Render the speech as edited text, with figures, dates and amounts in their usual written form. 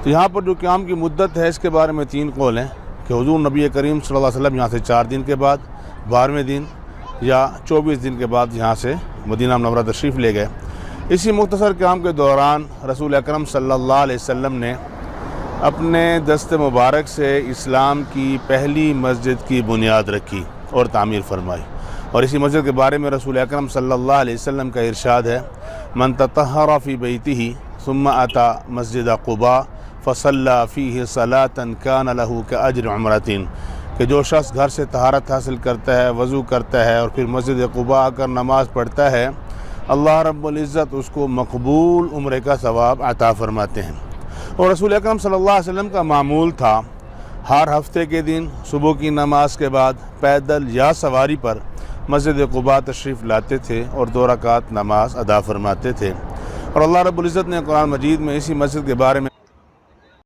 تو یہاں پر جو قیام کی مدت ہے اس کے بارے میں 3 قول ہیں کہ حضور نبی کریم صلی اللہ علیہ وسلم یہاں سے 4 دن کے بعد 12ویں دن یا 24 دن کے بعد یہاں سے مدینہ منورہ تشریف لے گئے۔ اسی مختصر قیام کے دوران رسول اکرم صلی اللہ علیہ وسلم نے اپنے دست مبارک سے اسلام کی پہلی مسجد کی بنیاد رکھی اور تعمیر فرمائی، اور اسی مسجد کے بارے میں رسول اکرم صلی اللہ علیہ وسلم کا ارشاد ہے من تطہر فی بیتہ ثم اتی مسجد قباء فصلی فیہ صلاۃ کان لہ کاجر عمرۃ، کہ جو شخص گھر سے طہارت حاصل کرتا ہے، وضو کرتا ہے اور پھر مسجد قباء آ کر نماز پڑھتا ہے، اللہ رب العزت اس کو مقبول عمرے کا ثواب عطا فرماتے ہیں۔ اور رسول اکرم صلی اللہ علیہ وسلم کا معمول تھا ہر ہفتے کے دن صبح کی نماز کے بعد پیدل یا سواری پر مسجد قباء تشریف لاتے تھے اور 2 رکعت نماز ادا فرماتے تھے، اور اللہ رب العزت نے قرآن مجید میں اسی مسجد کے بارے میں